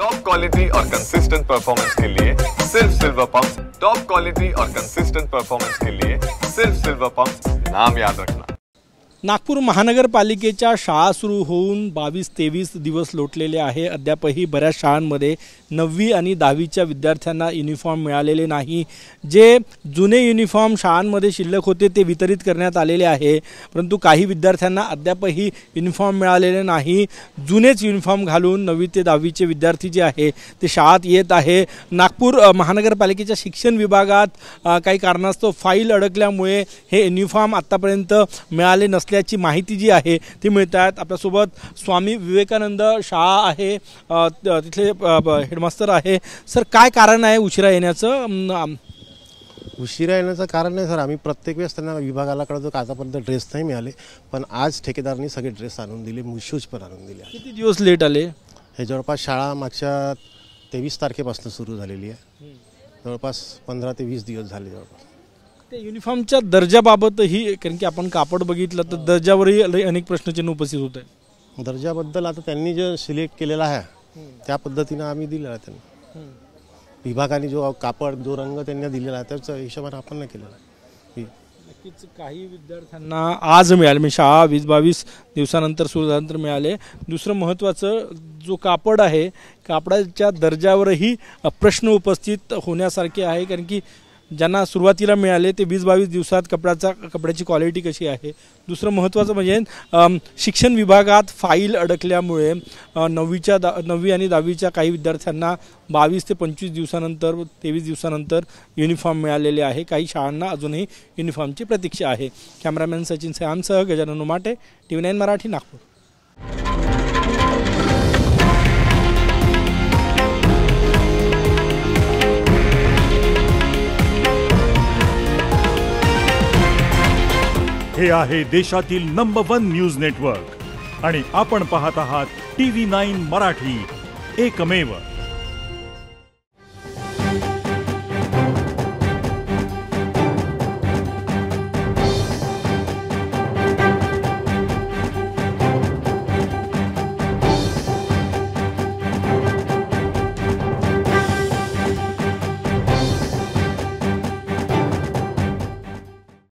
Top quality और consistent performance के लिए सिर्फ सिल्वर पंप्स। टॉप क्वालिटी और कंसिस्टेंट परफॉर्मेंस के लिए सिर्फ सिल्वर पंप्स, नाम याद रखना। नागपूर महानगरपालिकेच्या शाळा सुरू होऊन 22-23 दिवस लोटलेले आहे। अद्यापही बऱ्याच शाळांमध्ये 9वी आणि 10वीच्या विद्यार्थ्यांना युनिफॉर्म मिळालेले नाही। जे जुने युनिफॉर्म शाळांमध्ये शिल्लक होते ते वितरित करण्यात आलेले आहे, परंतु काही विद्यार्थ्यांना अद्यापही युनिफॉर्म मिळालेले नाही। जुनेच युनिफॉर्म घालून 9वी ते 10वीचे विद्यार्थी जे आहे ते शाळेत येत आहे। नागपूर महानगरपालिकेच्या शिक्षण विभागात काही कारणास्तव फाईल अडकल्यामुळे हे युनिफॉर्म आतापर्यंत मिळाले नसल्याची माहिती जी आहे ती मिळतात। आपल्यासोबत स्वामी विवेकानंद शाळा आहे, तिथले हेडमास्टर आहे। सर, काय कारण आहे उशिरा येण्याचं? उशिरा येण्याचं कारण नाही सर, आम्ही प्रत्येक वेळेस त्यांना विभागाला कळतो की आतापर्यंत ड्रेस नाही मिळाले, पण आज ठेकेदारांनी सगळे ड्रेस आणून दिले, शूज पण आणून दिले। किती दिवस लेट आले? हे जवळपास शाळा मागच्या 23 तारखेपासून सुरू झालेली आहे, जवळपास 15 ते 20 दिवस झाले जवळपास। ते युनिफॉर्मच्या दर्जाबाबतही, कारण की आपण कापड बघितलं तर दर्जावरही अनेक प्रश्नचिन्ह उपस्थित होत आहे। दर्जाबद्दल आता त्यांनी जे सिलेक्ट केलेला आहे त्या पद्धतीनं आम्ही दिलेला आहे त्यांना। विभागाने जो कापड, जो रंग त्यांनी दिलेला आहे त्याच्या हिशोबाने आपण नाही केलेला आहे। नक्कीच काही विद्यार्थ्यांना आज मिळाले, म्हणजे शाळा 20-22 दिवसानंतर सुरू झाल्यानंतर मिळाले। दुसरं महत्त्वाचं, जो कापड आहे, कापडाच्या दर्जावरही प्रश्न उपस्थित होण्यासारखे आहे, कारण की ज्यांना सुरुवातीला मिळाले ते 20-22 दिवसात कपड्याची क्वालिटी कशी आहे। दुसरं महत्त्वाचं म्हणजे शिक्षण विभागात फाईल अडकल्यामुळे 9वी आणि 10वीच्या काही विद्यार्थ्यांना 22 ते 25 दिवसानंतर, 23 दिवसानंतर युनिफॉर्म मिळालेले आहे। काही शाळांना अजूनही युनिफॉर्मची प्रतीक्षा आहे। कॅमेरामॅन सचिन सयामसह गजानन उमाटे, TV9 मराठी, नागपूर। हे आहे देशातील नंबर 1 न्यूज नेटवर्क आणि आपण पाहत आहात TV9 मराठी, एकमेव।